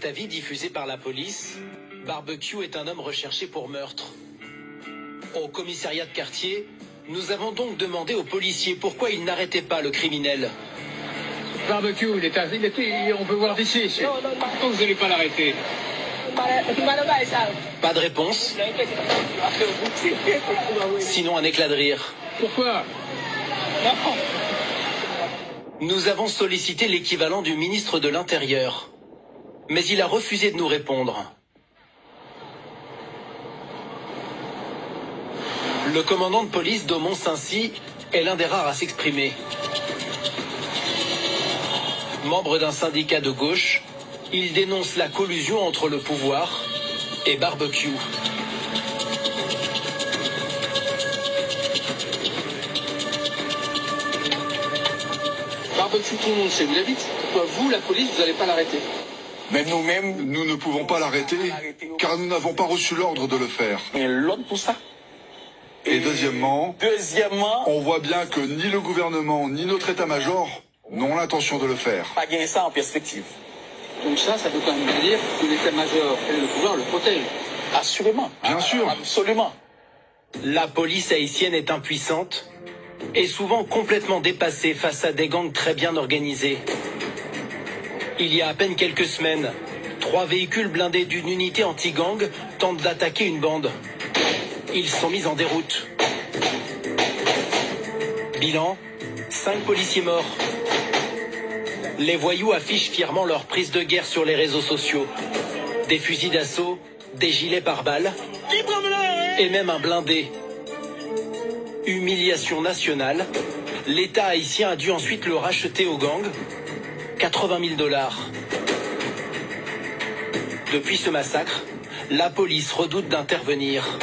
avis diffusé par la police, Barbecue est un homme recherché pour meurtre. Au commissariat de quartier, nous avons donc demandé aux policiers pourquoi ils n'arrêtaient pas le criminel. Barbecue, on peut voir d'ici. Pourquoi vous n'allez pas l'arrêter? Pas de réponse. Sinon un éclat de rire. Pourquoi? Nous avons sollicité l'équivalent du ministre de l'Intérieur. Mais il a refusé de nous répondre. Le commandant de police d'Aumont-Saint-Cy est l'un des rares à s'exprimer. Membre d'un syndicat de gauche, il dénonce la collusion entre le pouvoir et Barbecue. Barbecue, tout le monde sait où il habite. Pourquoi vous, la police, vous n'allez pas l'arrêter? Mais nous-mêmes, Nous ne pouvons pas l'arrêter car nous n'avons pas reçu l'ordre de le faire. il y a l'ordre pour ça. Et deuxièmement, on voit bien que ni le gouvernement ni notre état-major n'ont l'intention de le faire. pas gagner ça en perspective. Donc ça veut quand même dire que l'état-major et le pouvoir le protègent. Assurément. Bien sûr. Absolument. La police haïtienne est impuissante et souvent complètement dépassée face à des gangs très bien organisés. Il y a à peine quelques semaines, 3 véhicules blindés d'une unité anti-gang tentent d'attaquer une bande. Ils sont mis en déroute. Bilan, 5 policiers morts. Les voyous affichent fièrement leur prise de guerre sur les réseaux sociaux. Des fusils d'assaut, des gilets pare-balles et même un blindé. Humiliation nationale, l'État haïtien a dû ensuite le racheter aux gangs. 80 000 $. Depuis ce massacre, la police redoute d'intervenir.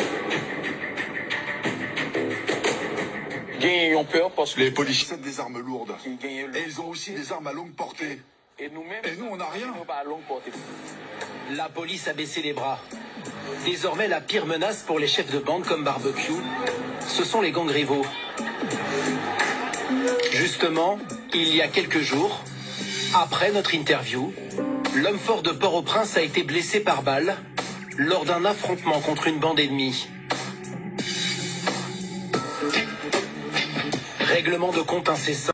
Ils ont peur parce que Les policiers possèdent des armes lourdes. ils gagnent Et ils ont aussi des armes à longue portée. Et nous-mêmes, Et nous, on n'a rien. nous, pas à longue portée. La police a baissé les bras. Désormais, la pire menace pour les chefs de bande comme Barbecue, ce sont les gangs rivaux. Justement, il y a quelques jours, après notre interview, l'homme fort de Port-au-Prince a été blessé par balle lors d'un affrontement contre une bande ennemie. Règlement de compte incessant.